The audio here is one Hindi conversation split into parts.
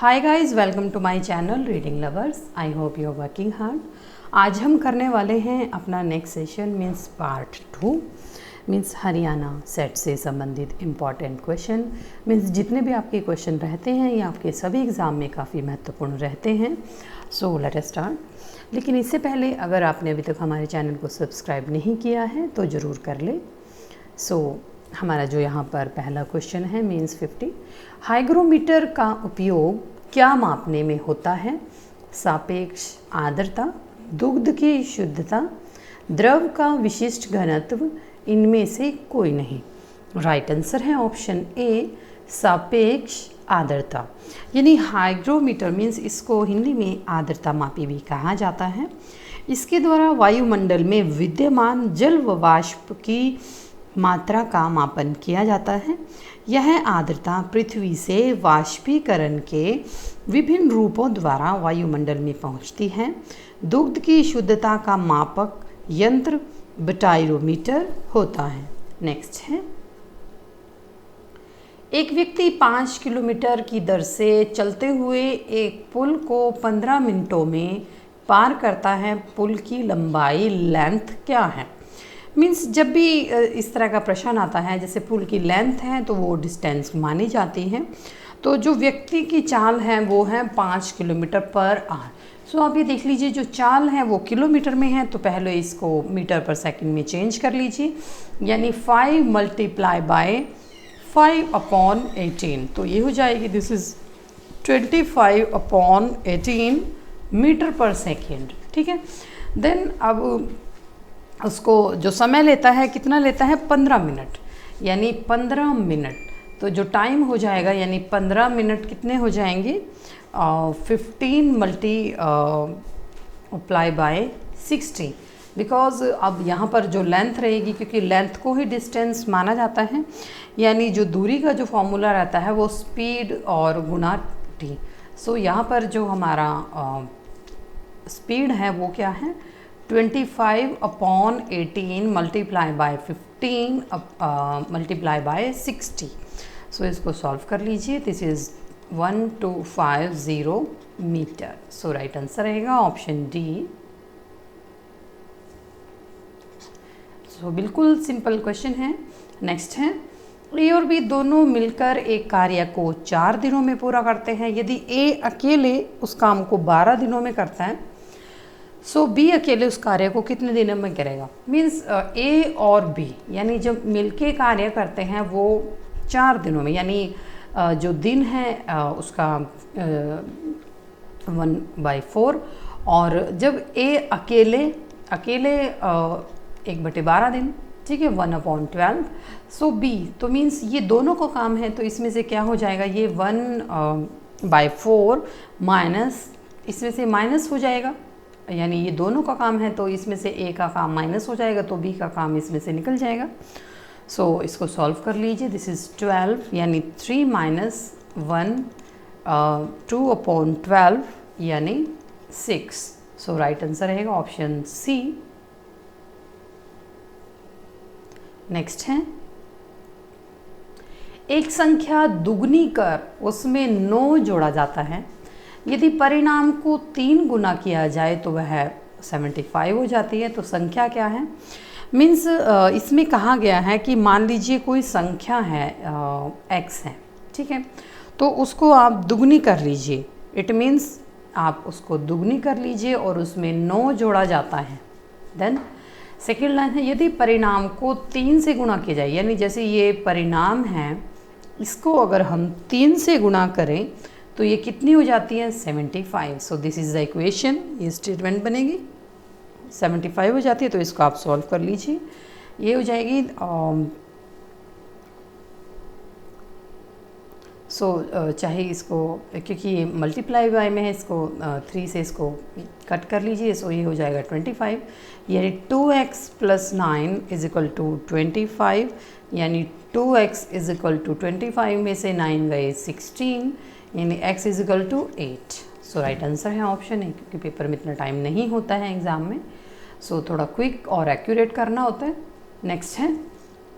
Hi guys, welcome to my channel reading lovers. I hope you are working hard. आज हम करने वाले हैं अपना next session means part 2 means Haryana set से संबंधित इम्पॉर्टेंट क्वेश्चन। मीन्स जितने भी आपके क्वेश्चन रहते हैं ये आपके सभी एग्ज़ाम में काफ़ी महत्वपूर्ण रहते हैं। So let us start. लेकिन इससे पहले अगर आपने अभी तक हमारे चैनल को सब्सक्राइब नहीं किया है तो ज़रूर कर ले। हमारा जो यहाँ पर पहला क्वेश्चन है मीन्स 50। हाइग्रोमीटर का उपयोग क्या मापने में होता है? सापेक्ष आर्द्रता, दुग्ध की शुद्धता, द्रव का विशिष्ट घनत्व, इनमें से कोई नहीं। राइट आंसर है ऑप्शन ए, सापेक्ष आर्द्रता। यानी हाइग्रोमीटर मीन्स इसको हिंदी में आर्द्रता मापी भी कहा जाता है। इसके द्वारा वायुमंडल में विद्यमान जल व वाष्प की मात्रा का मापन किया जाता है। यह आर्द्रता पृथ्वी से वाष्पीकरण के विभिन्न रूपों द्वारा वायुमंडल में पहुंचती है। दुग्ध की शुद्धता का मापक यंत्र बटाइरोमीटर होता है। नेक्स्ट है, एक व्यक्ति 5 किलोमीटर की दर से चलते हुए एक पुल को 15 मिनटों में पार करता है। पुल की लंबाई लेंथ क्या है? मीन्स जब भी इस तरह का प्रश्न आता है, जैसे पुल की लेंथ है तो वो डिस्टेंस मानी जाती है। तो जो व्यक्ति की चाल है वो है 5 किलोमीटर पर आवर। सो आप ये देख लीजिए, जो चाल है वो किलोमीटर में है तो पहले इसको मीटर पर सेकंड में चेंज कर लीजिए, यानी 5 मल्टीप्लाई बाय 5/18। तो ये हो जाएगी, दिस इज़ 25/18 मीटर पर सेकेंड। ठीक है। देन अब उसको जो समय लेता है कितना लेता है? 15 मिनट, यानी 15 मिनट। तो जो टाइम हो जाएगा यानी 15 मिनट कितने हो जाएंगे? 15 मल्टीप्लाई बाय 60। बिकॉज अब यहाँ पर जो लेंथ रहेगी, क्योंकि लेंथ को ही डिस्टेंस माना जाता है, यानी जो दूरी का जो फॉर्मूला रहता है वो स्पीड और गुना टी। सो यहाँ पर जो हमारा स्पीड है वो क्या है? 25/18 multiply by 15 multiply by 60। So इसको सॉल्व कर लीजिए। This is 1250 metre. So right answer रहेगा ऑप्शन डी। सो बिल्कुल सिंपल क्वेश्चन है। नेक्स्ट है, ए और बी दोनों मिलकर एक कार्य को 4 दिनों में पूरा करते हैं। यदि ए अकेले उस काम को 12 दिनों में करता है, सो बी अकेले उस कार्य को कितने दिनों में करेगा? मीन्स ए और बी यानी जब मिलके कार्य करते हैं वो 4 दिनों में, यानी जो दिन है उसका 1/4। और जब ए अकेले 1/12 दिन, ठीक है, 1/12। सो बी तो मीन्स ये दोनों को काम है, तो इसमें से क्या हो जाएगा? ये 1/4 माइनस, इसमें से माइनस हो जाएगा, यानी ये दोनों का काम है तो इसमें से ए का काम माइनस हो जाएगा तो बी का काम इसमें से निकल जाएगा। सो इसको सॉल्व कर लीजिए। दिस इज़ 12, यानी 3 - 1 2/12 यानी 6। सो राइट आंसर रहेगा ऑप्शन सी। नेक्स्ट है, एक संख्या दुगनी कर उसमें 9 जोड़ा जाता है। यदि परिणाम को 3 गुना किया जाए तो वह 75 हो जाती है। तो संख्या क्या है? मीन्स इसमें कहा गया है कि मान लीजिए कोई संख्या है x है, ठीक है, तो उसको आप दुगनी कर लीजिए। इट मीन्स आप उसको दुगनी कर लीजिए और उसमें 9 जोड़ा जाता है। देन सेकेंड लाइन है, यदि परिणाम को 3 से गुणा किया जाए, यानी जैसे ये परिणाम है इसको अगर हम 3 से गुणा करें तो ये कितनी हो जाती है? 75। So this is the equation, ये स्टेटमेंट बनेगी 75 हो जाती है। तो इसको आप सॉल्व कर लीजिए, ये हो जाएगी चाहे इसको, क्योंकि ये मल्टीप्लाई बाय में है, इसको 3 से इसको कट कर लीजिए। सो ये हो जाएगा 25, यानी 2x + 9 = 25, यानी 2x = 25 में से 9 गए 16, यानी x = 8। सो राइट आंसर है ऑप्शन है, क्योंकि पेपर में इतना टाइम नहीं होता है एग्ज़ाम में। सो थोड़ा क्विक और एक्यूरेट करना होता है। नेक्स्ट है,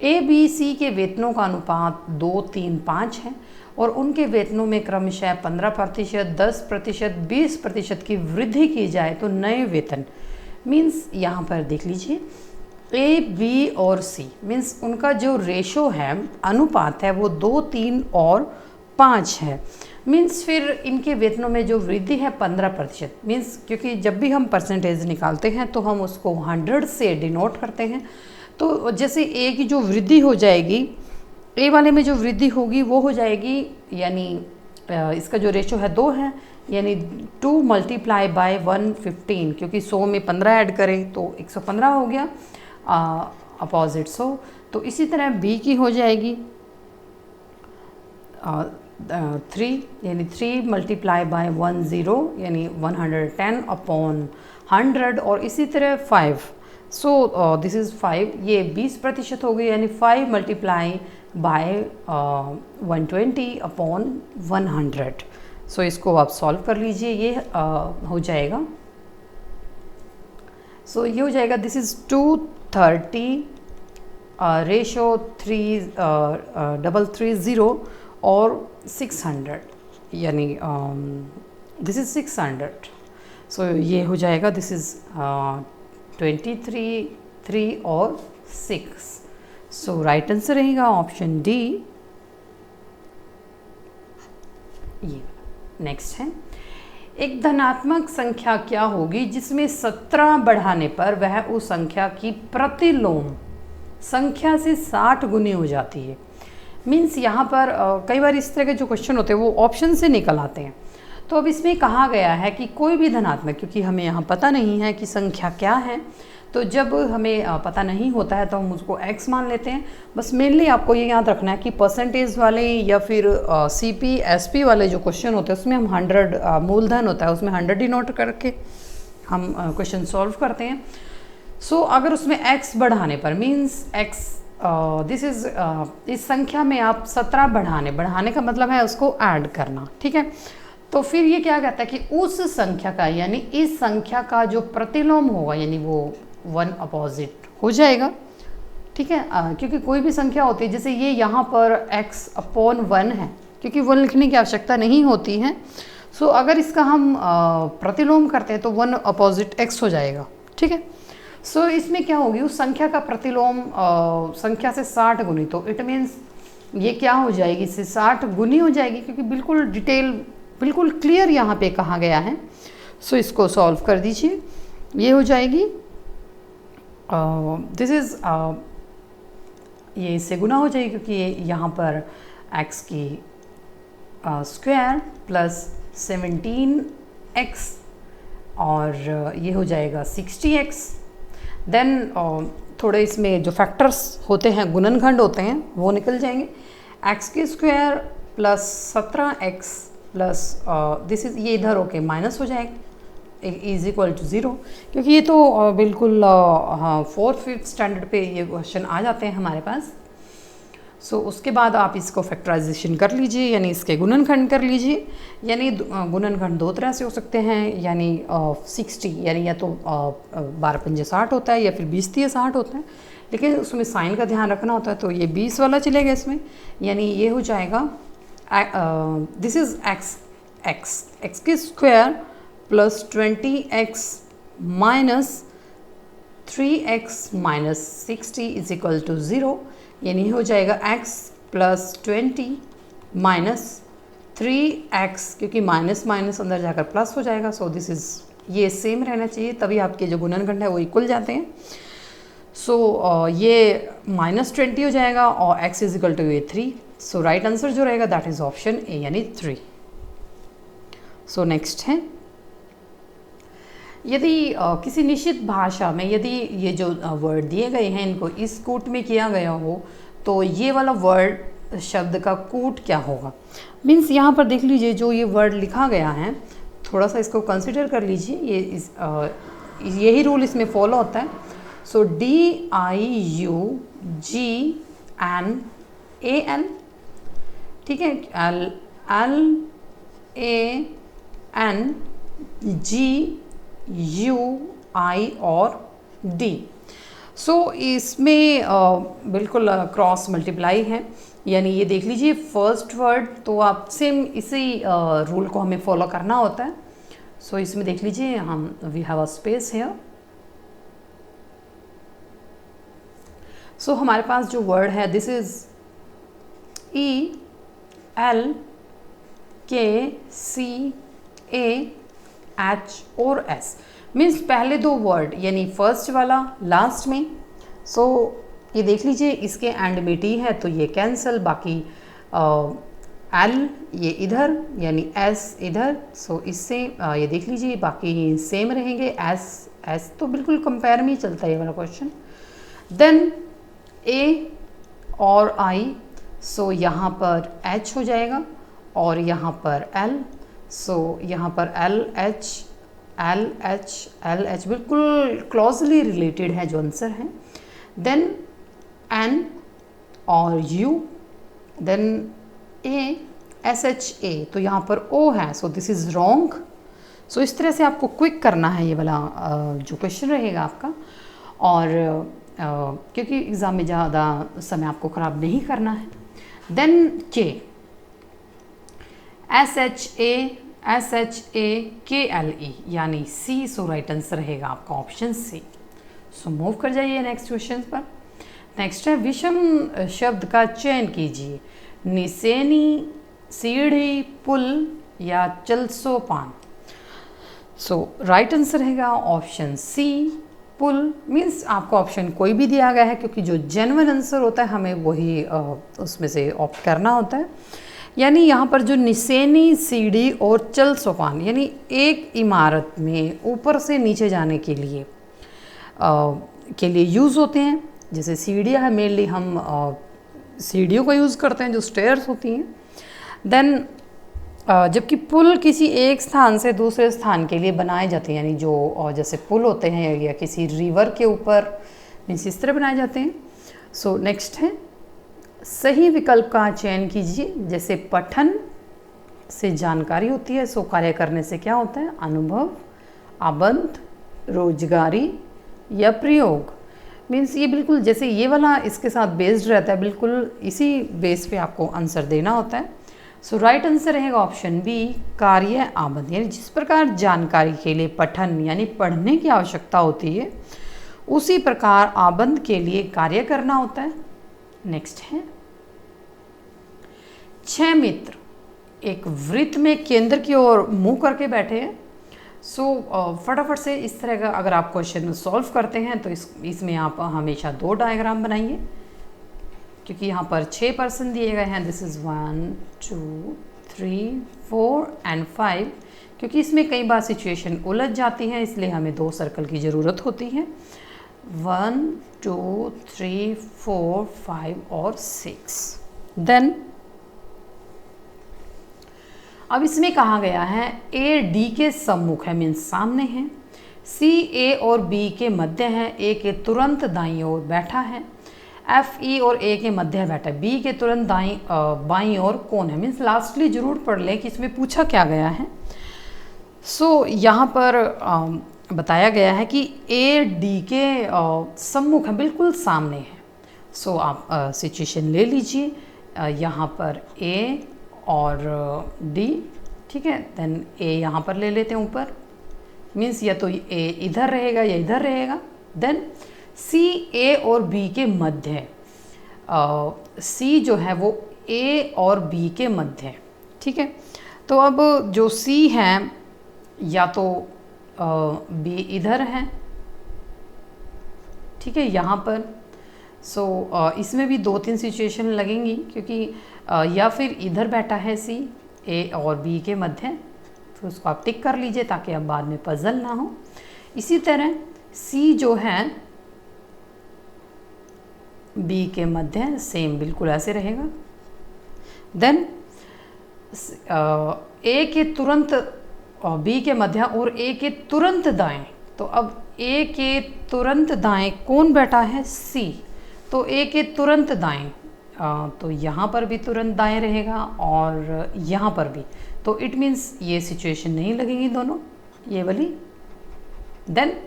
ए बी सी के वेतनों का अनुपात 2, 3, 5 है और उनके वेतनों में क्रमशः 15%, 10%, 20% की वृद्धि की जाए तो नए वेतन मीन्स यहाँ पर देख लीजिए ए, बी और सी मीन्स उनका जो रेशो है, अनुपात है, वो 2, 3 और 5 है। मीन्स फिर इनके वेतनों में जो वृद्धि है 15%। मीन्स क्योंकि जब भी हम परसेंटेज निकालते हैं तो हम उसको 100 से डिनोट करते हैं। तो जैसे ए की जो वृद्धि हो जाएगी, ए वाले में जो वृद्धि होगी वो हो जाएगी, यानी इसका जो रेशो है 2 है, यानी 2 मल्टीप्लाई बाय 115, क्योंकि 100 में 15 ऐड करें तो 115 हो गया अपोजिट 100। तो इसी तरह बी की हो जाएगी 3, यानी 3 मल्टीप्लाई बाय 10 यानी 110 अपॉन 100, और इसी तरह 5। सो दिस इज़ 5, ये 20% हो गई, यानी 5 मल्टीप्लाई बाय 120 अपॉन 100। सो इसको आप सॉल्व कर लीजिए, ये हो जाएगा। सो ये हो जाएगा, दिस इज़ 230 रेशो 330 और 600, यानी दिस इज़ 600। सो ये हो जाएगा, दिस इज़ 23, 3 और 6। सो राइट आंसर रहेगा ऑप्शन डी। ये नेक्स्ट है, एक धनात्मक संख्या क्या होगी जिसमें 17 बढ़ाने पर वह उस संख्या की प्रतिलोम संख्या से 60 गुनी हो जाती है। मीन्स यहाँ पर कई बार इस तरह के जो क्वेश्चन होते हैं वो ऑप्शन से निकल आते हैं। तो अब इसमें कहा गया है कि कोई भी धनात्मक, क्योंकि हमें यहाँ पता नहीं है कि संख्या क्या है, तो जब हमें पता नहीं होता है तो हम उसको x मान लेते हैं। बस मेनली आपको ये याद रखना है कि परसेंटेज वाले या फिर CP SP वाले जो क्वेश्चन होते हैं उसमें हम 100 मूलधन होता है, उसमें 100 डिनोट करके हम क्वेश्चन सॉल्व करते हैं। सो अगर उसमें x बढ़ाने पर मीन्स x दिस इज़ इस संख्या में आप 17 बढ़ाने का मतलब है उसको ऐड करना, ठीक है। तो फिर ये क्या कहता है कि उस संख्या का, यानी इस संख्या का जो प्रतिलोम होगा, यानी वो 1 अपोजिट हो जाएगा, ठीक है। क्योंकि कोई भी संख्या होती है, जैसे ये यहाँ पर x अपॉन 1 है, क्योंकि 1 लिखने की आवश्यकता नहीं होती है। सो अगर इसका हम प्रतिलोम करते हैं तो 1 अपोजिट x हो जाएगा, ठीक है। सो इसमें क्या होगी, उस संख्या का प्रतिलोम संख्या से 60 गुनी, तो इट मीन्स ये क्या हो जाएगी, इससे 60 गुनी हो जाएगी, क्योंकि बिल्कुल डिटेल, बिल्कुल क्लियर यहाँ पे कहा गया है। सो इसको सॉल्व कर दीजिए, ये हो जाएगी दिस इज़ ये इससे गुना हो जाएगी, क्योंकि ये यहाँ पर x की स्क्वायर प्लस 17x और ये हो जाएगा 60x। देन थोड़े इसमें जो फैक्टर्स होते हैं, गुणनखंड होते हैं, वो निकल जाएंगे। x की square plus 17x plus this is, ये इधर होके माइनस हो जाएगा, इज इक्वल टू 0, क्योंकि ये तो बिल्कुल हाँ 4th 5th स्टैंडर्ड पे ये क्वेश्चन आ जाते हैं हमारे पास। सो उसके बाद आप इसको फैक्टराइजेशन कर लीजिए, यानी इसके गुणनखंड कर लीजिए। यानी गुणनखंड 2 तरह से हो सकते हैं, यानी 60, यानी या तो 12 पंजे 60 होता है या फिर 20 तिये 60 होता है, लेकिन उसमें साइन का ध्यान रखना होता है, तो ये 20 वाला चलेगा इसमें। यानी ये हो जाएगा दिस इज़ x की square plus 20x minus 3x minus 60 is equal to 0, यानी हो जाएगा x प्लस 20 माइनस 3x, क्योंकि माइनस माइनस अंदर जाकर प्लस हो जाएगा। सो दिस इज़, ये सेम रहना चाहिए, तभी आपके जो गुणनखंड है वो इक्वल जाते हैं। सो ये माइनस 20 हो जाएगा और x इज इक्वल टू ये 3। सो राइट आंसर जो रहेगा दैट इज़ ऑप्शन ए, यानी 3। सो नेक्स्ट है, यदि किसी निश्चित भाषा में यदि ये जो वर्ड दिए गए हैं इनको इस कूट में किया गया हो, तो ये वाला वर्ड शब्द का कूट क्या होगा। मीन्स यहाँ पर देख लीजिए, जो ये वर्ड लिखा गया है, थोड़ा सा इसको कंसिडर कर लीजिए, यही रूल इसमें फॉलो होता है। सो DIUGNAN, ठीक है, LANGUI और D। सो इसमें बिल्कुल क्रॉस मल्टीप्लाई है, यानी ये देख लीजिए फर्स्ट वर्ड, तो आप सेम इसी रूल को हमें फॉलो करना होता है। सो इसमें देख लीजिए हम we have a space here. So हमारे पास जो वर्ड है दिस इज ELKCAH और S, मीन्स पहले दो वर्ड यानी फर्स्ट वाला लास्ट में। सो ये देख लीजिए इसके एंड में टी है तो ये कैंसल, बाकी एल ये इधर यानी एस इधर। सो इससे ये देख लीजिए बाकी सेम रहेंगे, एस एस तो बिल्कुल कंपेयर में ही चलता है ये वाला क्वेश्चन। देन ए और आई, सो यहाँ पर एच हो जाएगा और यहाँ पर एल। सो यहाँ पर एल एच बिल्कुल क्लोजली रिलेटेड है जो आंसर है। देन एन और यू, देन ए SHA, तो यहाँ पर O है, सो दिस इज़ रॉन्ग। सो इस तरह से आपको क्विक करना है ये वाला जो क्वेश्चन रहेगा आपका, और क्योंकि एग्ज़ाम में ज़्यादा समय आपको ख़राब नहीं करना है। देन K, SHAKLE यानी C, सो राइट आंसर रहेगा आपका ऑप्शन C। सो मूव कर जाइए नेक्स्ट क्वेश्चन पर। नेक्स्ट है विषम शब्द का चयन कीजिए, निसेनी, सीढ़ी, पुल या चलसोपान। सो राइट आंसर रहेगा ऑप्शन सी, पुल। मीन्स आपको ऑप्शन कोई भी दिया गया है क्योंकि जो जेन्युइन आंसर होता है हमें वही उसमें से ऑप्ट करना होता है। यानी यहाँ पर जो निसेनी, सीढ़ी और चलसोपान यानी एक इमारत में ऊपर से नीचे जाने के लिए यूज़ होते हैं। जैसे सीढ़ियाँ है, मेनली हम सीढ़ियों का यूज़ करते हैं जो स्टेयर्स होती हैं। देन जबकि पुल किसी एक स्थान से दूसरे स्थान के लिए बनाए जाते हैं, यानी जो जैसे पुल होते हैं या किसी रिवर के ऊपर मीन्स इस तरह बनाए जाते हैं। सो नेक्स्ट है सही विकल्प का चयन कीजिए। जैसे पठन से जानकारी होती है, सो कार्य करने से क्या होता है, अनुभव, आबंध, रोजगारी या प्रयोग। मीन्स ये बिल्कुल जैसे ये वाला इसके साथ बेस्ड रहता है, बिल्कुल इसी बेस पे आपको आंसर देना होता है। सो राइट आंसर रहेगा ऑप्शन बी, कार्य आबंध। यानी जिस प्रकार जानकारी के लिए पठन यानी पढ़ने की आवश्यकता होती है उसी प्रकार आबंध के लिए कार्य करना होता है। नेक्स्ट है 6 मित्र एक वृत्त में केंद्र की ओर मुंह करके बैठे हैं। सो फटाफट से इस तरह का अगर आप क्वेश्चन सॉल्व करते हैं तो इसमें आप हमेशा 2 डायग्राम बनाइए, क्योंकि यहाँ पर 6 पर्सन दिए गए हैं। This is 1 2 3 4 and 5। क्योंकि इसमें कई बार सिचुएशन उलझ जाती है इसलिए हमें 2 सर्कल की ज़रूरत होती है। 1 2 3 4 5 और 6। देन अब इसमें कहा गया है ए डी के सम्मुख है, मीन्स सामने है। सी ए और बी के मध्य है, ए के तुरंत दाईं ओर बैठा है। एफ ई और ए के मध्य बैठा है, बी के तुरंत बाईं ओर कौन है। मीन्स लास्टली जरूर पढ़ लें कि इसमें पूछा क्या गया है। सो यहाँ पर बताया गया है कि ए डी के सम्मुख है, बिल्कुल सामने है। सो आप सिचुएशन ले लीजिए, यहाँ पर ए और डी, ठीक है। देन ए यहाँ पर ले लेते हैं ऊपर, मीन्स या तो ए इधर रहेगा या इधर रहेगा। देन सी ए और बी के मध्य है, सी जो है वो ए और बी के मध्य है, ठीक है। तो अब जो सी है या तो बी इधर है, ठीक है, यहाँ पर। सो इसमें भी 2-3 सिचुएशन लगेंगी, क्योंकि या फिर इधर बैठा है सी ए और बी के मध्य, तो उसको आप टिक कर लीजिए ताकि अब बाद में पजल ना हो। इसी तरह सी जो है बी के मध्य, सेम बिल्कुल ऐसे रहेगा। देन ए के तुरंत बी के मध्य और ए के तुरंत दाएं, तो अब ए के तुरंत दाएं कौन बैठा है, सी। तो ए के तुरंत दाएं, तो यहाँ पर भी तुरंत दाएं रहेगा और यहाँ पर भी, तो इट मीन्स ये सिचुएशन नहीं लगेगी दोनों, ये वाली। देन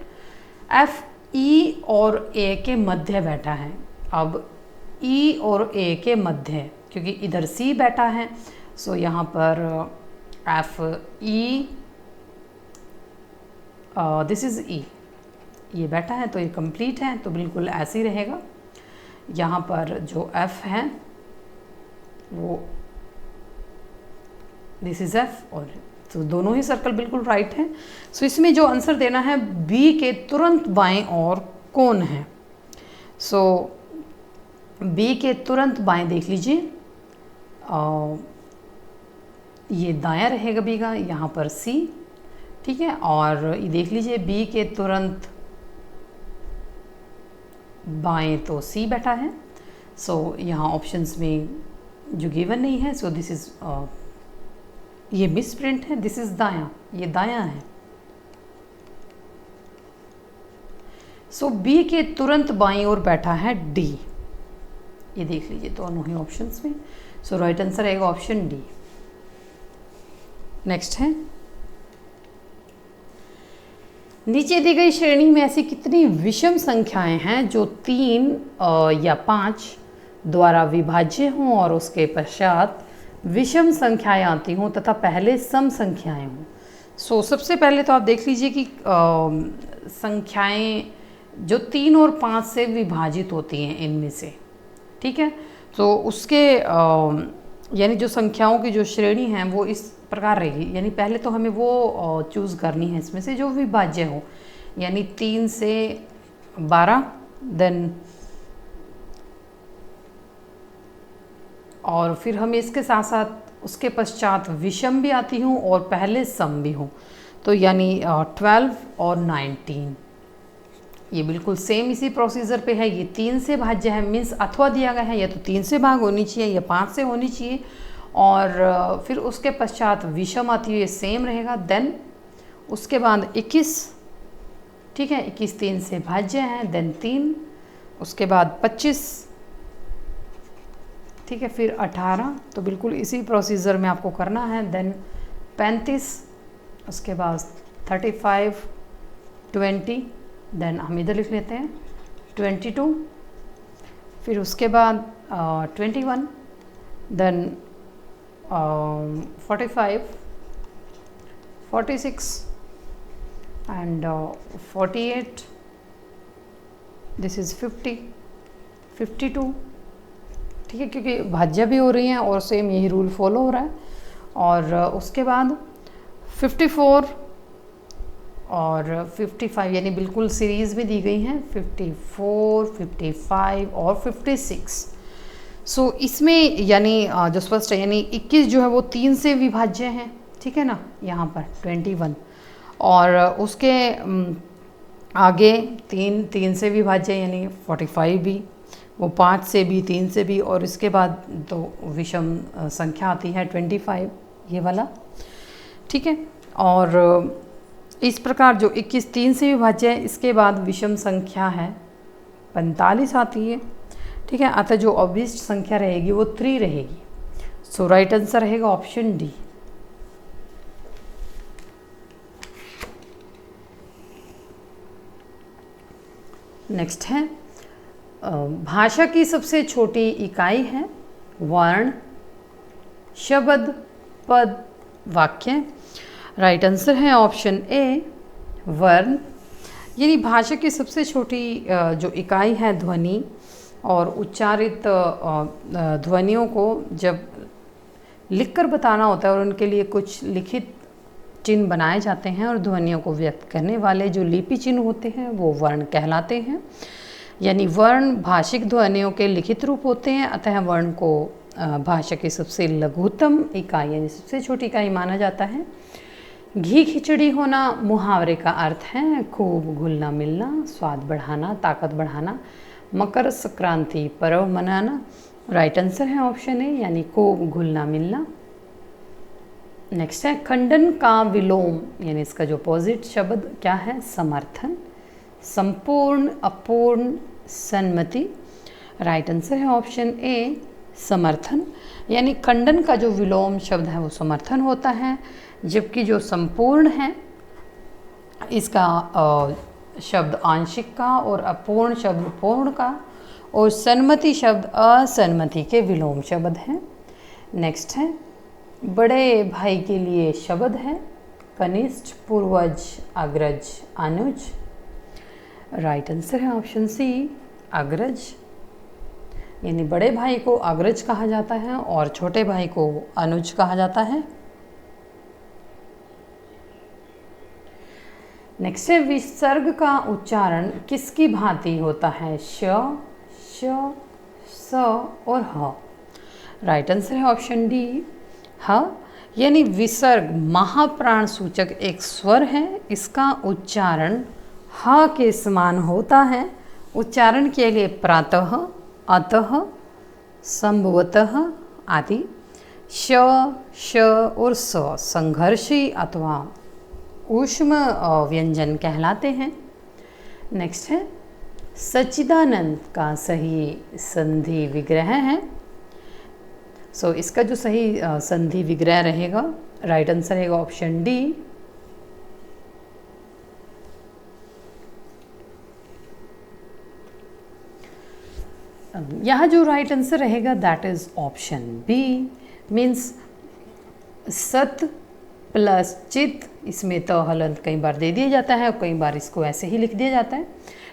एफ ई और ए के मध्य बैठा है, अब ई और ए के मध्य, क्योंकि इधर सी बैठा है। सो यहाँ पर एफ ई, दिस इज़ ई, ये बैठा है तो ये कंप्लीट है, तो बिल्कुल ऐसे ही रहेगा। यहाँ पर जो एफ है वो दिस इज़ एफ, और तो दोनों ही सर्कल बिल्कुल राइट हैं। सो इसमें जो आंसर देना है बी के तुरंत बाएं और कौन है। सो बी के तुरंत बाएं देख लीजिए, ये दायां रहेगा बी का, यहाँ पर सी, ठीक है। और ये देख लीजिए बी के तुरंत बाएं तो सी बैठा है। सो यहाँ ऑप्शंस में जो गिवन नहीं है, सो दिस इज़, ये मिस प्रिंट है, दिस इज़ दायां, ये दायां है। सो बी के तुरंत बाईं ओर बैठा है डी, ये देख लीजिए दोनों ही ऑप्शंस में। सो राइट आंसर आएगा ऑप्शन डी। नेक्स्ट है, नीचे दी गई श्रेणी में ऐसी कितनी विषम संख्याएं हैं जो 3 या 5 द्वारा विभाज्य हों और उसके पश्चात विषम संख्याएं आती हों तथा पहले सम संख्याएं हों। सो सबसे पहले तो आप देख लीजिए कि संख्याएं जो 3 और 5 से विभाजित होती हैं इनमें से, ठीक है। तो उसके यानी जो संख्याओं की जो श्रेणी है वो इस प्रकार रहेगी, यानी पहले तो हमें वो चूज़ करनी है इसमें से जो विभाज्य हो, यानी 3 से 12, देन और फिर हमें इसके साथ साथ उसके पश्चात विषम भी आती हूँ और पहले सम भी हो, तो यानी 12 और 19, ये बिल्कुल सेम इसी प्रोसीजर पे है। ये 3 से भाज्य है, मीन्स अथवा दिया गया है, या तो 3 से भाग होनी चाहिए या 5 से होनी चाहिए, और फिर उसके पश्चात विषम आती है, ये सेम रहेगा। देन उसके बाद 21, ठीक है, 21 3 से भाज्य है, देन 3, उसके बाद 25, ठीक है, फिर 18, तो बिल्कुल इसी प्रोसीजर में आपको करना है। देन 35, उसके बाद 35, 20, देन हम इधर लिख लेते हैं 22, फिर उसके बाद 21, देन 45, 46 एंड 48, दिस इज़ 50, 52, ठीक है, क्योंकि भाज्य भी हो रही हैं और सेम यही रूल फॉलो हो रहा है। और उसके बाद 54 और 55, यानी बिल्कुल सीरीज़ में दी गई हैं 54, 55 और 56। सो इसमें यानी जो स्पष्ट है, यानी 21 जो है वो 3 से विभाज्य हैं, ठीक है ना, यहाँ पर 21, और उसके आगे 3 से विभाज्य यानी 45 भी, वो 5 से भी, 3 से भी, और इसके बाद तो विषम संख्या आती है 25, ये वाला, ठीक है। और इस प्रकार जो 21 3 से विभाज्य है, इसके बाद विषम संख्या है 45 आती है, ठीक है। अतः जो अवशिष्ट संख्या रहेगी वो 3 रहेगी। सो राइट आंसर रहेगा ऑप्शन डी। नेक्स्ट है, भाषा की सबसे छोटी इकाई है वर्ण, शब्द, पद, वाक्य। राइट आंसर है ऑप्शन ए, वर्ण। यानी भाषा की सबसे छोटी जो इकाई है ध्वनि, और उच्चारित ध्वनियों को जब लिखकर बताना होता है और उनके लिए कुछ लिखित चिन्ह बनाए जाते हैं, और ध्वनियों को व्यक्त करने वाले जो लिपि चिन्ह होते हैं वो वर्ण कहलाते हैं। यानी वर्ण भाषिक ध्वनियों के लिखित रूप होते हैं, अतः वर्ण को भाषा की सबसे लघुतम इकाई यानी सबसे छोटी इकाई माना जाता है। घी खिचड़ी होना मुहावरे का अर्थ है खूब घुलना मिलना, स्वाद बढ़ाना, ताकत बढ़ाना, मकर संक्रांति पर्व मनाना। राइट आंसर है ऑप्शन ए, यानी खूब घुलना मिलना। नेक्स्ट है, खंडन का विलोम, यानी इसका जो अपोजिट शब्द क्या है, समर्थन, संपूर्ण, अपूर्ण, सन्मति। राइट आंसर है ऑप्शन ए, समर्थन। यानी खंडन का जो विलोम शब्द है वो समर्थन होता है, जबकि जो संपूर्ण है इसका शब्द आंशिक का, और अपूर्ण शब्द पूर्ण का, और सन्मति शब्द असन्मति के विलोम शब्द हैं। नेक्स्ट है बड़े भाई के लिए शब्द है कनिष्ठ, पूर्वज, अग्रज, अनुज। राइट आंसर है ऑप्शन सी अग्रज, यानी बड़े भाई को अग्रज कहा जाता है और छोटे भाई को अनुज कहा जाता है। नेक्स्ट है विसर्ग का उच्चारण किसकी भांति होता है? श, श, स और ह। राइट आंसर है ऑप्शन डी ह, यानी विसर्ग महाप्राण सूचक एक स्वर है, इसका उच्चारण ह के समान होता है। उच्चारण के लिए प्रातः, अतः, संभवतः आदि। श, श और स संघर्षी अथवा ऊष्म व्यंजन कहलाते हैं। नेक्स्ट है सच्चिदानंद का सही संधि विग्रह है। सो इसका जो सही संधि विग्रह रहेगा, राइट आंसर रहेगा ऑप्शन डी। यहाँ जो राइट आंसर रहेगा that is option B, means सत प्लस चित। इसमें तो हलंत कई बार दे दिया जाता है और कई बार इसको ऐसे ही लिख दिया जाता है,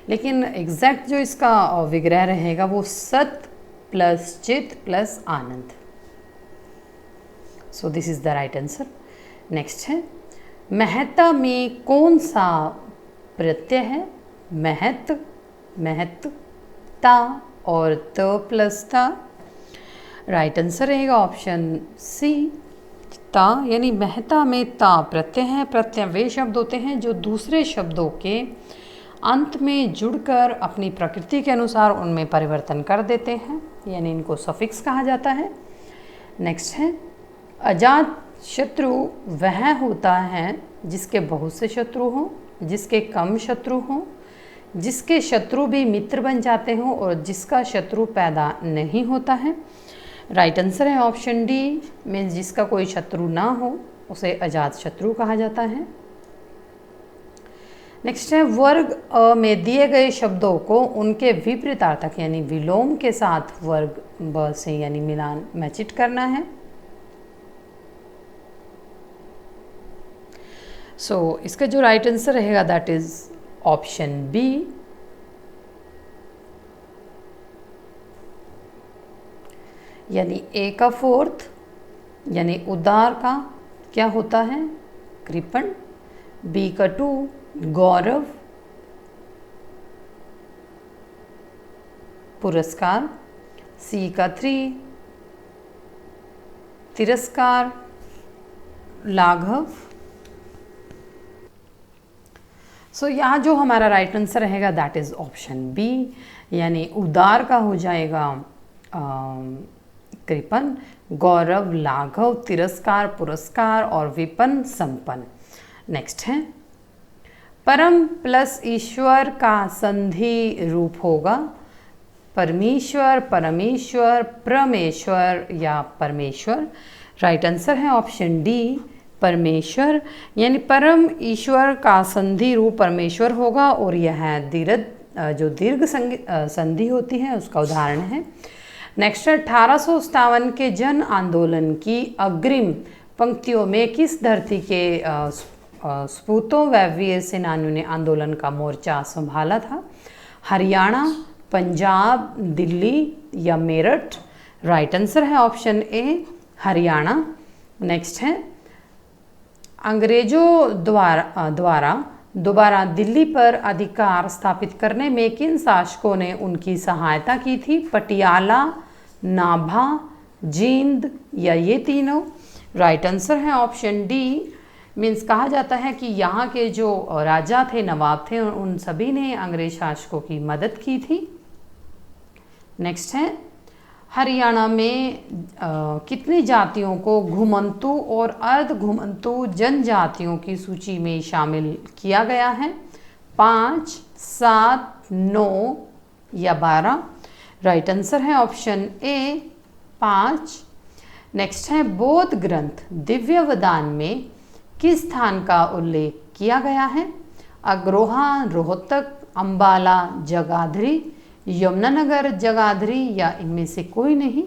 लेकिन एग्जैक्ट जो इसका विग्रह रहेगा वो सत प्लस चित plus Anand. So this is the right answer. Next है महत्ता में कौन सा प्रत्यय है? महत, महत, ता और त प्लस ता। राइट आंसर रहेगा ऑप्शन सी ता, यानी महता में ता प्रत्यय है। प्रत्यय वे शब्द होते हैं जो दूसरे शब्दों के अंत में जुड़कर अपनी प्रकृति के अनुसार उनमें परिवर्तन कर देते हैं, यानी इनको सफिक्स कहा जाता है। नेक्स्ट है अजात शत्रु वह होता है जिसके बहुत से शत्रु हों, जिसके कम शत्रु हों, जिसके शत्रु भी मित्र बन जाते हों और जिसका शत्रु पैदा नहीं होता है। राइट आंसर है ऑप्शन डी, मीन्स जिसका कोई शत्रु ना हो उसे अजात शत्रु कहा जाता है। नेक्स्ट है वर्ग अ में दिए गए शब्दों को उनके विपरीतार्थक यानी विलोम के साथ वर्ग ब से यानी मिलान मैचिट करना है। सो इसका जो राइट आंसर रहेगा दैट इज ऑप्शन बी। यानी ए का फोर्थ यानी उदार का क्या होता है? कृपण। बी का 2 गौरव, पुरस्कार। सी का 3 तिरस्कार, लाघव। सो यहाँ जो हमारा राइट आंसर रहेगा दैट इज ऑप्शन बी, यानी उदार का हो जाएगा कृपण, गौरव, लाघव, तिरस्कार, पुरस्कार और विपन्न, संपन्न। नेक्स्ट है परम प्लस ईश्वर का संधि रूप होगा परमेश्वर, परमेश्वर, प्रमेश्वर या परमेश्वर। राइट आंसर है ऑप्शन डी परमेश्वर, यानी परम ईश्वर का संधि रूप परमेश्वर होगा और यह दीर्घ संधि होती है उसका उदाहरण है। नेक्स्ट 1857 के जन आंदोलन की अग्रिम पंक्तियों में किस धरती के सपूतों व वीर सेनानियों ने आंदोलन का मोर्चा संभाला था? हरियाणा, पंजाब, दिल्ली या मेरठ। राइट आंसर है ऑप्शन ए हरियाणा। नेक्स्ट है अंग्रेजों द्वारा दोबारा दिल्ली पर अधिकार स्थापित करने में किन शासकों ने उनकी सहायता की थी? पटियाला, नाभा, जींद या ये तीनों। राइट आंसर है ऑप्शन डी, मीन्स कहा जाता है कि यहाँ के जो राजा थे, नवाब थे, उन सभी ने अंग्रेज शासकों की मदद की थी। नेक्स्ट है हरियाणा में कितनी जातियों को घुमंतु और अर्ध घुमंतु जनजातियों की सूची में शामिल किया गया है? 5, 7, 9 या 12। राइट आंसर है ऑप्शन ए 5। नेक्स्ट है बौद्ध ग्रंथ दिव्यवदान में किस स्थान का उल्लेख किया गया है? अग्रोहा, रोहतक, अंबाला, जगाधरी यमुनानगर, जगाधरी या इनमें से कोई नहीं।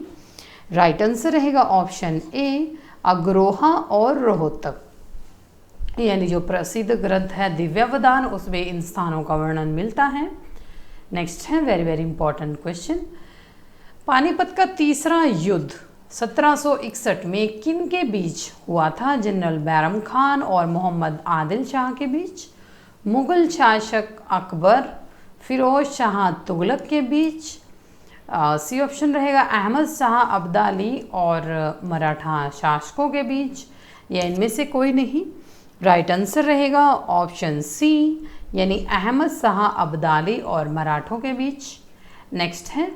राइट आंसर रहेगा ऑप्शन ए, अग्रोहा और रोहतक, यानी जो प्रसिद्ध ग्रंथ है दिव्यावदान उसमें इन स्थानों का वर्णन मिलता है। नेक्स्ट है very very important question, Panipat का तीसरा युद्ध 1761 में किन के बीच हुआ था? जनरल बैरम खान और मोहम्मद आदिल शाह के बीच, मुगल शासक अकबर, फिरोज शाह तुगलक के बीच, सी ऑप्शन रहेगा अहमद शाह अब्दाली और मराठा शासकों के बीच, या इनमें से कोई नहीं। राइट आंसर रहेगा ऑप्शन सी, यानी अहमद शाह अब्दाली और मराठों के बीच। नेक्स्ट है,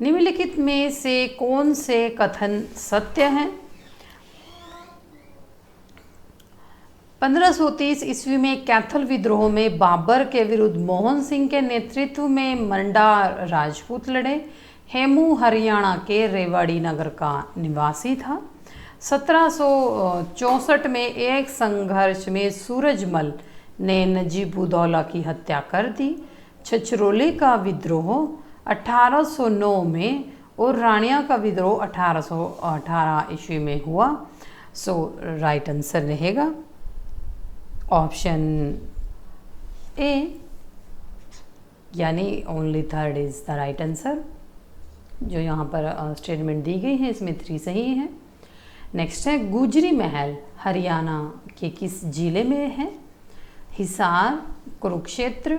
निम्नलिखित में से कौन से कथन सत्य हैं? 1530 ईस्वी में कैथल विद्रोह में बाबर के विरुद्ध मोहन सिंह के नेतृत्व में मंडा राजपूत लड़े। हेमू हरियाणा के रेवाड़ी नगर का निवासी था। 1764 में एक संघर्ष में सूरजमल ने नजीबुद्दौला की हत्या कर दी। छछरौली का विद्रोह 1809 में और रानिया का विद्रोह 1818 ईस्वी में हुआ। सो राइट आंसर रहेगा ऑप्शन ए, यानी only third is the right answer. जो यहाँ पर स्टेटमेंट दी गई है इसमें 3 सही है। नेक्स्ट है, गुजरी महल हरियाणा के किस जिले में है? हिसार, कुरुक्षेत्र,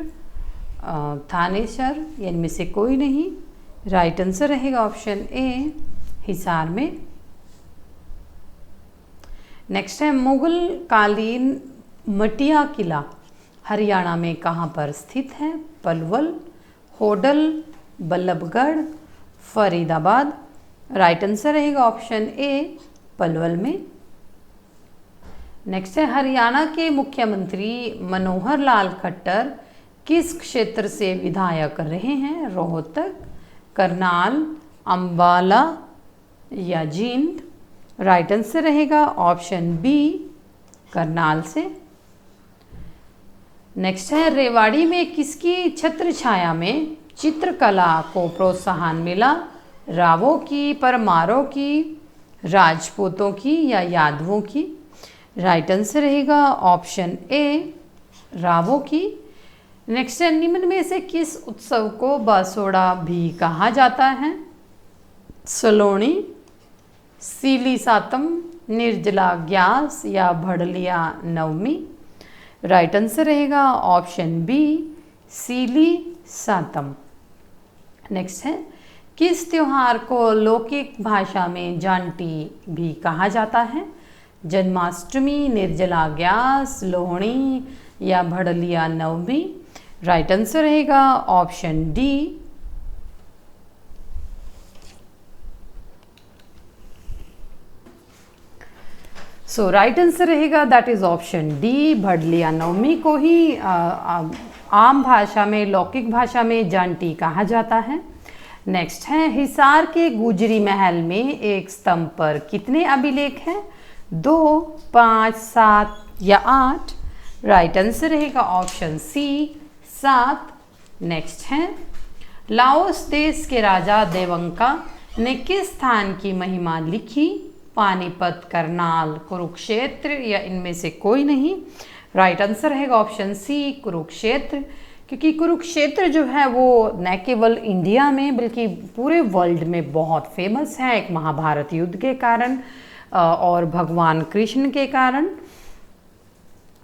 थानेसर, या इनमें से कोई नहीं। राइट आंसर रहेगा ऑप्शन ए, हिसार में। नेक्स्ट है, मुगल कालीन मटिया किला हरियाणा में कहाँ पर स्थित है? पलवल, होडल, बल्लभगढ़, फरीदाबाद। राइट आंसर रहेगा ऑप्शन ए, पलवल में। नेक्स्ट है, हरियाणा के मुख्यमंत्री मनोहर लाल खट्टर किस क्षेत्र से विधायक रहे हैं? रोहतक, करनाल, अंबाला या जींद। राइट आंसर रहेगा ऑप्शन बी, करनाल से। नेक्स्ट है, रेवाड़ी में किसकी छत्र छाया में चित्रकला को प्रोत्साहन मिला? रावों की, परमारों की, राजपूतों की या यादवों की। राइट आंसर रहेगा ऑप्शन ए, रावों की। नेक्स्ट है, निम्न में से किस उत्सव को बासोड़ा भी कहा जाता है? सलोनी, सीली सातम, निर्जला ग्यास या भड़लिया नवमी। राइट आंसर रहेगा ऑप्शन बी, सीली सातम। नेक्स्ट है, किस त्योहार को लौकिक भाषा में जानटी भी कहा जाता है? जन्माष्टमी, निर्जला ग्यास, लोहड़ी या भड़लिया नवमी। राइट आंसर रहेगा ऑप्शन डी, सो राइट आंसर रहेगा दैट इज ऑप्शन डी, भड़लिया नवमी को ही आम भाषा में, लौकिक भाषा में जानटी कहा जाता है। नेक्स्ट है, हिसार के गुजरी महल में एक स्तंभ पर कितने अभिलेख हैं? 2, 5, 7 या 8। राइट आंसर रहेगा ऑप्शन सी, 7। नेक्स्ट है, लाओस देश के राजा देवंका ने किस स्थान की महिमा लिखी? पानीपत, करनाल, कुरुक्षेत्र या इनमें से कोई नहीं। राइट आंसर रहेगा ऑप्शन सी, कुरुक्षेत्र, क्योंकि कुरुक्षेत्र जो है वो न केवल इंडिया में बल्कि पूरे वर्ल्ड में बहुत फेमस है एक महाभारत युद्ध के कारण और भगवान कृष्ण के कारण।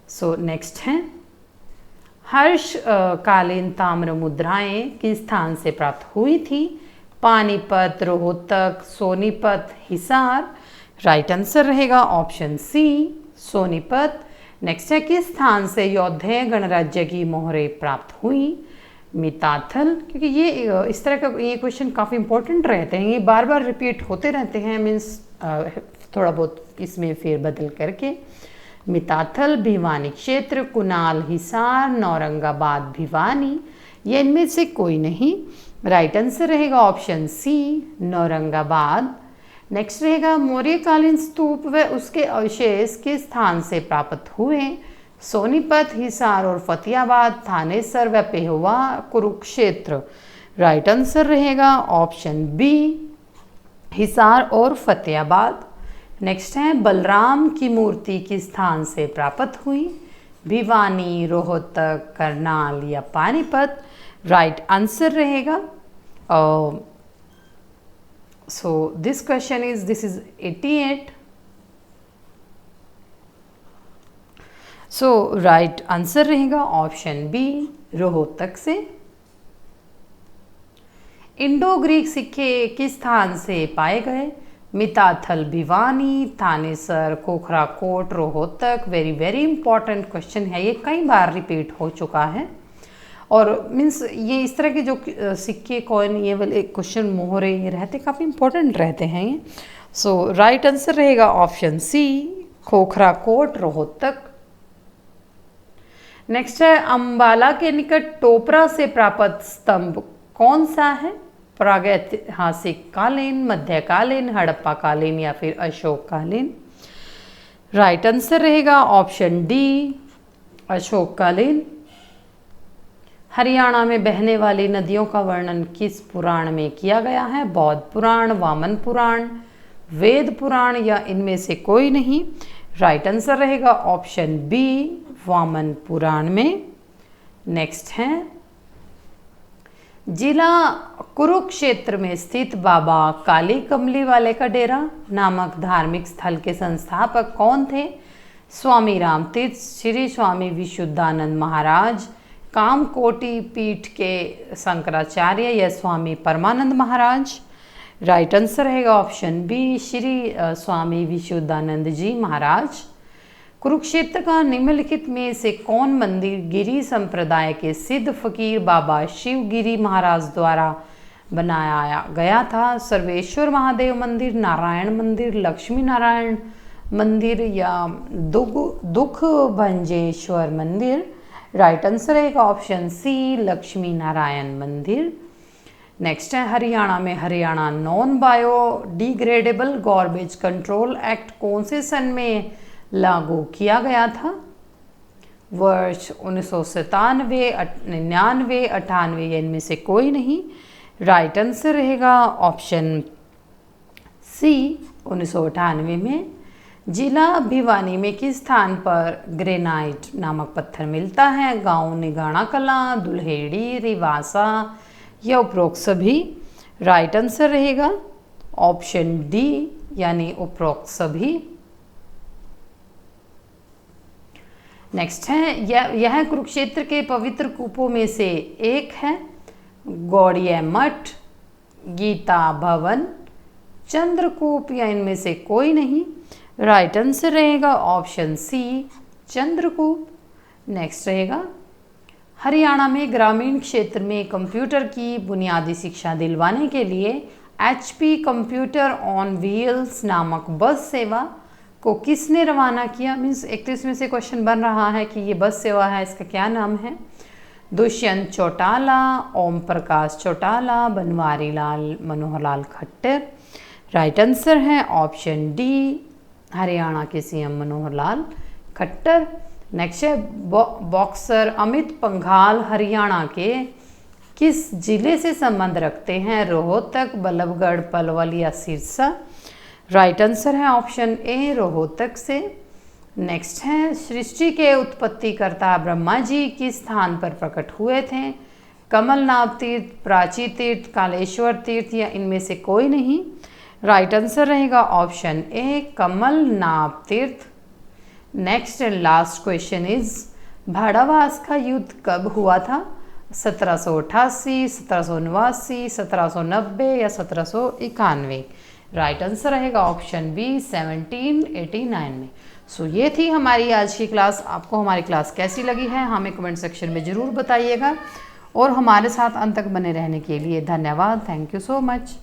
सो नेक्स्ट है, हर्ष कालीन ताम्र मुद्राएं किस स्थान से प्राप्त हुई थी? पानीपत, रोहतक, सोनीपत, हिसार। राइट आंसर रहेगा ऑप्शन सी, सोनीपत। नेक्स्ट है, किस स्थान से यौधेय गणराज्य की मोहरें प्राप्त हुई? मिताथल, क्योंकि ये इस तरह का ये क्वेश्चन काफ़ी इंपॉर्टेंट रहते हैं, ये बार बार रिपीट होते रहते हैं, मीन्स थोड़ा बहुत इसमें फेरबदल करके। मिताथल, भिवानी क्षेत्र, कुनाल, हिसार, नौरंगाबाद, भिवानी, ये इनमें से कोई नहीं। राइट आंसर रहेगा ऑप्शन सी, नौरंगाबाद। नेक्स्ट रहेगा, मौर्यकालीन स्तूप व उसके अवशेष किस स्थान से प्राप्त हुए? सोनीपत, हिसार और फतेहाबाद, थानेसर व पेहोवा, कुरुक्षेत्र। राइट आंसर रहेगा ऑप्शन बी, हिसार और फतेहाबाद। नेक्स्ट है, बलराम की मूर्ति किस स्थान से प्राप्त हुई? भिवानी, रोहतक, करनाल या पानीपत। राइट आंसर रहेगा so this question is, this is 88। So right answer रहेगा ऑप्शन बी, रोहतक से। इंडो ग्रीक सिक्के किस स्थान से पाए गए? Mitathal, Bhiwani, Thanesar, Khokhra Kot, Rohtak. Very very important question है, ये कई बार रिपीट हो चुका है और मीन्स ये इस तरह के जो सिक्के, कॉइन, ये वाले क्वेश्चन, मोहरे, ये रहते काफ़ी इंपॉर्टेंट रहते हैं ये। सो राइट आंसर रहेगा option C, Khokhra Kot, Rohtak. Next है, अंबाला के निकट टोपरा से प्राप्त स्तंभ कौन सा है? प्रागैतिहासिक कालीन, मध्यकालीन, हड़प्पा कालीन या फिर अशोक कालीन। राइट आंसर रहेगा ऑप्शन डी, अशोक कालीन। हरियाणा में बहने वाली नदियों का वर्णन किस पुराण में किया गया है? बौद्ध पुराण, वामन पुराण, वेद पुराण या इनमें से कोई नहीं। राइट आंसर रहेगा ऑप्शन बी, वामन पुराण में। नेक्स्ट है, जिला कुरुक्षेत्र में स्थित बाबा काली कमली वाले का डेरा नामक धार्मिक स्थल के संस्थापक कौन थे? स्वामी रामतीर्थ, श्री स्वामी विशुद्धानंद महाराज, कामकोटि पीठ के शंकराचार्य या स्वामी परमानंद महाराज। राइट आंसर रहेगा ऑप्शन बी, श्री स्वामी विशुद्धानंद जी महाराज। कुरुक्षेत्र का निम्नलिखित में से कौन मंदिर गिरी संप्रदाय के सिद्ध फकीर बाबा शिवगिरी महाराज द्वारा बनाया गया था? सर्वेश्वर महादेव मंदिर, नारायण मंदिर, लक्ष्मी नारायण मंदिर या दुख भंजेश्वर मंदिर। राइट आंसर रहेगा ऑप्शन सी, लक्ष्मी नारायण मंदिर। नेक्स्ट है, हरियाणा में Haryana non biodegradable garbage control act कौन से सन में लागू किया गया था? वर्ष 1997, 99, 98 या इनमें से कोई नहीं। राइट आंसर रहेगा ऑप्शन सी, 1998 में। जिला भिवानी में किस स्थान पर ग्रेनाइट नामक पत्थर मिलता है? गांव निगाणा कला, दुल्हेड़ी, रिवासा या उपरोक्त सभी। राइट आंसर रहेगा ऑप्शन डी, यानी उपरोक्त सभी। नेक्स्ट है, यह कुरुक्षेत्र के पवित्र कूपों में से एक है। गौड़िया मठ, गीता भवन, चंद्रकूप या इनमें से कोई नहीं। राइट आंसर रहेगा ऑप्शन सी, चंद्रकूप। नेक्स्ट रहेगा, हरियाणा में ग्रामीण क्षेत्र में कंप्यूटर की बुनियादी शिक्षा दिलवाने के लिए HP कंप्यूटर ऑन व्हील्स नामक बस सेवा को किसने रवाना किया? मीन्स 31 में से क्वेश्चन बन रहा है कि ये बस सेवा है, इसका क्या नाम है? दुष्यंत चौटाला, ओम प्रकाश चौटाला, बनवारी लाल मनोहर लाल खट्टर। राइट आंसर है ऑप्शन डी, हरियाणा के CM मनोहर लाल खट्टर। नेक्स्ट है, बॉक्सर अमित पंघाल हरियाणा के किस जिले से संबंध रखते हैं? रोहतक, बल्लभगढ़, पलवल या सिरसा। राइट आंसर है ऑप्शन ए, रोहतक से। नेक्स्ट है, सृष्टि के उत्पत्तिकर्ता ब्रह्मा जी किस स्थान पर प्रकट हुए थे? कमलनाभ तीर्थ, प्राची तीर्थ, कालेश्वर तीर्थ या इनमें से कोई नहीं। राइट आंसर रहेगा option A, Kamalnabh Tirth. Next and last question is, Bharawas का युद्ध कब हुआ था? 1788, 1789, 1790 या 1791। राइट आंसर रहेगा ऑप्शन बी, 1789 में। सो ये थी हमारी आज की क्लास। आपको हमारी क्लास कैसी लगी है हमें कमेंट सेक्शन में ज़रूर बताइएगा और हमारे साथ अंत तक बने रहने के लिए धन्यवाद। Thank you so much.